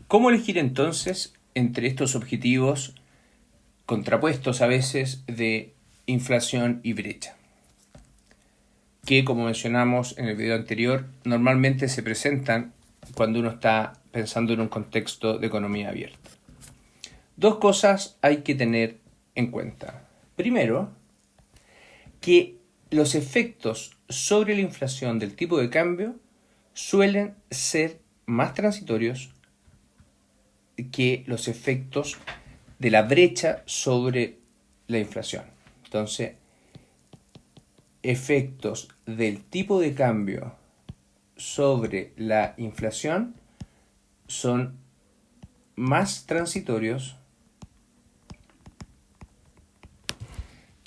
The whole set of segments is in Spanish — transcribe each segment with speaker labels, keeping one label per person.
Speaker 1: ¿Cómo elegir entonces entre estos objetivos contrapuestos a veces de inflación y brecha? Que, como mencionamos en el video anterior, normalmente se presentan cuando uno está pensando en un contexto de economía abierta. Dos cosas hay que tener en cuenta. Primero, que los efectos sobre la inflación del tipo de cambio suelen ser más transitorios que los efectos de la brecha sobre la inflación. Entonces, efectos del tipo de cambio sobre la inflación son más transitorios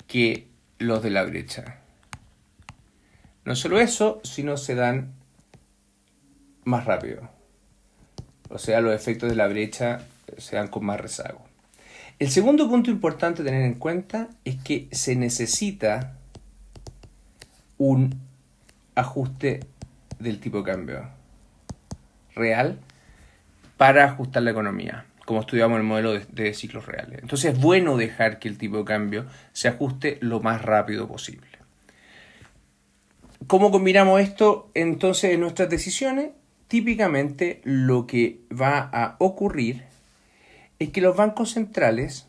Speaker 1: que los de la brecha. No solo eso, sino se dan más rápido. O sea, los efectos de la brecha se dan con más rezago. El segundo punto importante a tener en cuenta es que se necesita un ajuste del tipo de cambio real para ajustar la economía, como estudiamos el modelo de ciclos reales. Entonces es bueno dejar que el tipo de cambio se ajuste lo más rápido posible. ¿Cómo combinamos esto entonces en nuestras decisiones? Típicamente lo que va a ocurrir es que los bancos centrales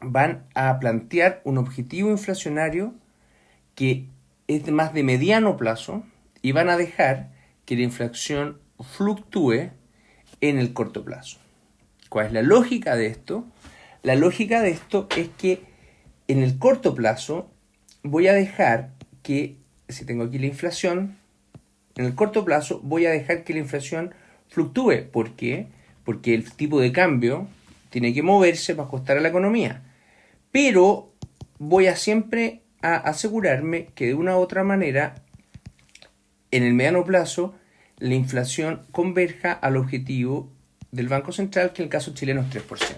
Speaker 1: van a plantear un objetivo inflacionario que es más de mediano plazo y van a dejar que la inflación fluctúe en el corto plazo. ¿Cuál es la lógica de esto? La lógica de esto es que en el corto plazo voy a dejar que, si tengo aquí la inflación, en el corto plazo voy a dejar que la inflación fluctúe. ¿Por qué? Porque el tipo de cambio tiene que moverse para ajustar a la economía. Pero voy a siempre a asegurarme que de una u otra manera, en el mediano plazo, la inflación converja al objetivo del Banco Central, que en el caso chileno es 3%.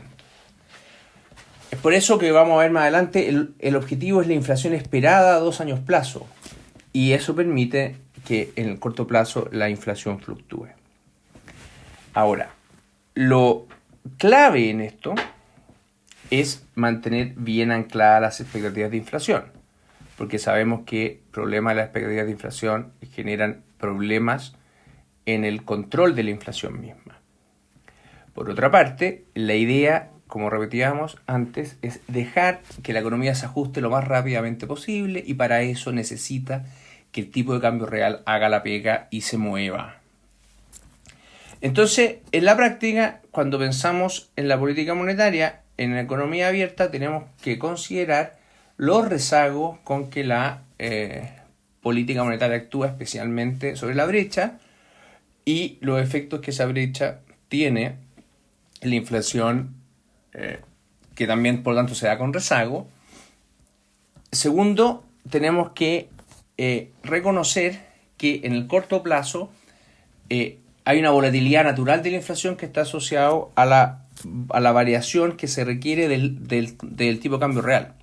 Speaker 1: Es por eso que vamos a ver más adelante, el objetivo es la inflación esperada a 2 años plazo. Y eso permite que en el corto plazo la inflación fluctúe. Ahora, lo clave en esto es mantener bien ancladas las expectativas de inflación, porque sabemos que problemas de las expectativas de inflación generan problemas en el control de la inflación misma. Por otra parte, la idea, como repetíamos antes, es dejar que la economía se ajuste lo más rápidamente posible, y para eso necesita que el tipo de cambio real haga la pega y se mueva. Entonces, en la práctica, cuando pensamos en la política monetaria, en la economía abierta, tenemos que considerar los rezagos con que la política monetaria actúa, especialmente sobre la brecha, y los efectos que esa brecha tiene en la inflación, que también por lo tanto se da con rezago. Segundo, tenemos que reconocer que en el corto plazo hay una volatilidad natural de la inflación que está asociado a la variación que se requiere del tipo de cambio real.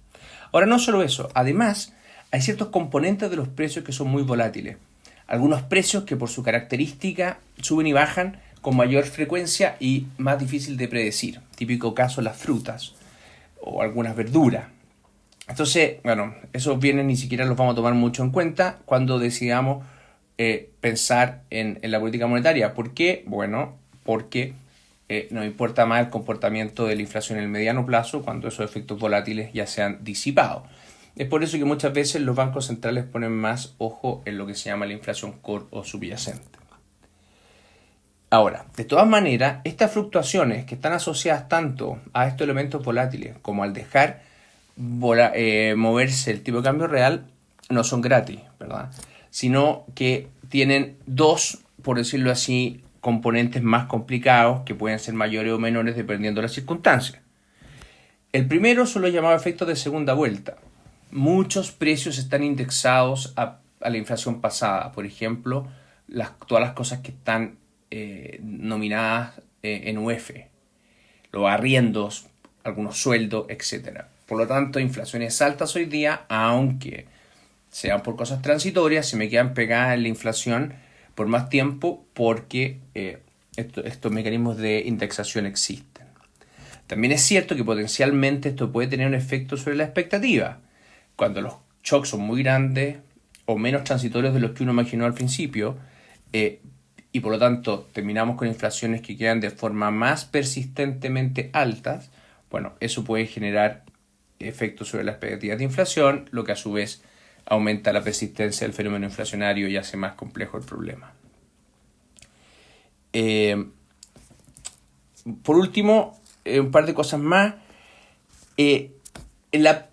Speaker 1: Ahora, no solo eso, además hay ciertos componentes de los precios que son muy volátiles. Algunos precios que por su característica suben y bajan con mayor frecuencia y más difícil de predecir. Típico caso, las frutas o algunas verduras. Entonces, bueno, esos bienes ni siquiera los vamos a tomar mucho en cuenta cuando decidamos pensar en la política monetaria. ¿Por qué? Bueno, porque nos importa más el comportamiento de la inflación en el mediano plazo cuando esos efectos volátiles ya se han disipado. Es por eso que muchas veces los bancos centrales ponen más ojo en lo que se llama la inflación core o subyacente. Ahora, de todas maneras, estas fluctuaciones que están asociadas tanto a estos elementos volátiles como al dejar moverse el tipo de cambio real no son gratis, ¿verdad? Sino que tienen dos, por decirlo así, componentes más complicados que pueden ser mayores o menores dependiendo de las circunstancias. El primero son los llamados efectos de segunda vuelta. Muchos precios están indexados a la inflación pasada. Por ejemplo, todas las cosas que están nominadas en UF, los arriendos, algunos sueldos, etc. Por lo tanto, inflaciones altas hoy día, aunque sean por cosas transitorias, se me quedan pegadas en la inflación por más tiempo porque estos mecanismos de indexación existen. También es cierto que potencialmente esto puede tener un efecto sobre la expectativa. Cuando los shocks son muy grandes o menos transitorios de los que uno imaginó al principio, y por lo tanto terminamos con inflaciones que quedan de forma más persistentemente altas, bueno, eso puede generar efectos sobre las expectativas de inflación, lo que a su vez aumenta la persistencia del fenómeno inflacionario y hace más complejo el problema. Por último, un par de cosas más.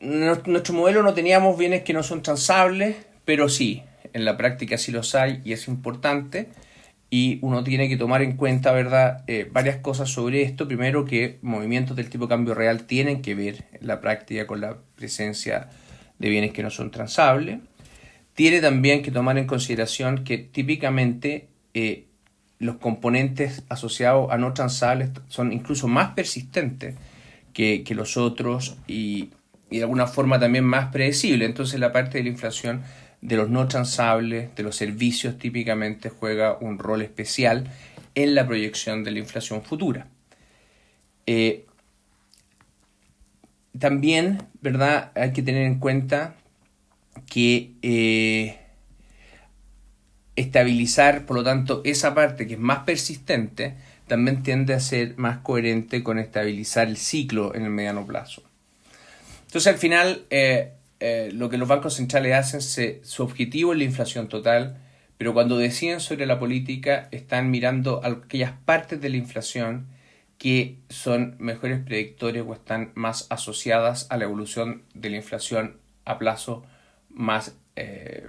Speaker 1: Nuestro modelo no teníamos bienes que no son transables, pero sí, en la práctica sí los hay y es importante. Y uno tiene que tomar en cuenta, ¿verdad?, varias cosas sobre esto. Primero, que movimientos del tipo de cambio real tienen que ver en la práctica con la presencia de bienes que no son transables. Tiene también que tomar en consideración que típicamente los componentes asociados a no transables son incluso más persistentes que los otros y de alguna forma también más predecibles. Entonces la parte de la inflación de los no transables, de los servicios, típicamente juega un rol especial en la proyección de la inflación futura. También, ¿verdad?, hay que tener en cuenta que estabilizar, por lo tanto, esa parte que es más persistente también tiende a ser más coherente con estabilizar el ciclo en el mediano plazo. Entonces, al final, lo que los bancos centrales hacen, su objetivo es la inflación total, pero cuando deciden sobre la política están mirando aquellas partes de la inflación que son mejores predictores o están más asociadas a la evolución de la inflación a plazo más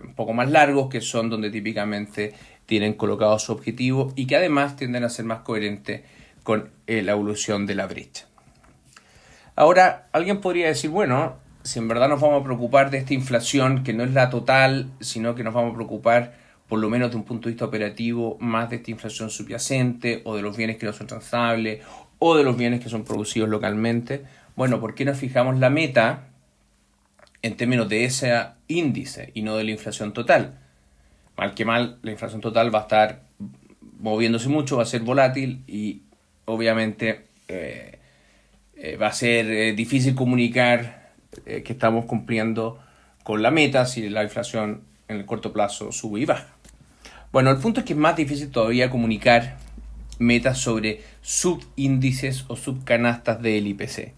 Speaker 1: un poco más largos, que son donde típicamente tienen colocado su objetivo y que además tienden a ser más coherentes con la evolución de la brecha. Ahora, alguien podría decir, bueno, si en verdad nos vamos a preocupar de esta inflación, que no es la total, sino que nos vamos a preocupar, por lo menos de un punto de vista operativo, más de esta inflación subyacente, o de los bienes que no son transables, o de los bienes que son producidos localmente, bueno, ¿por qué no fijamos la meta en términos de ese índice y no de la inflación total? Mal que mal, la inflación total va a estar moviéndose mucho, va a ser volátil y obviamente va a ser difícil comunicar que estamos cumpliendo con la meta si la inflación en el corto plazo sube y baja. Bueno, el punto es que es más difícil todavía comunicar metas sobre subíndices o subcanastas del IPC.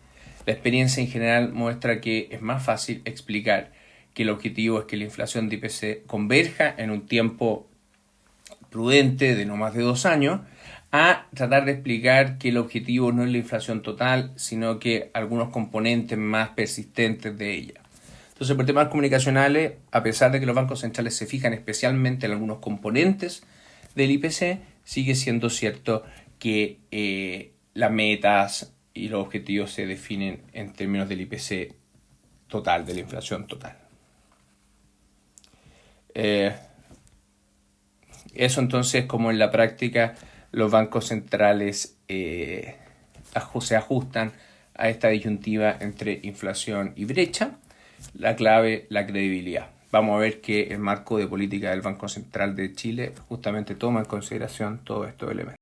Speaker 1: La experiencia en general muestra que es más fácil explicar que el objetivo es que la inflación de IPC converja en un tiempo prudente de no más de 2 años, a tratar de explicar que el objetivo no es la inflación total, sino que algunos componentes más persistentes de ella. Entonces, por temas comunicacionales, a pesar de que los bancos centrales se fijan especialmente en algunos componentes del IPC, sigue siendo cierto que las metas y los objetivos se definen en términos del IPC total, de la inflación total. Eso entonces, como en la práctica los bancos centrales se ajustan a esta disyuntiva entre inflación y brecha. La clave, la credibilidad. Vamos a ver que el marco de política del Banco Central de Chile justamente toma en consideración todos estos elementos.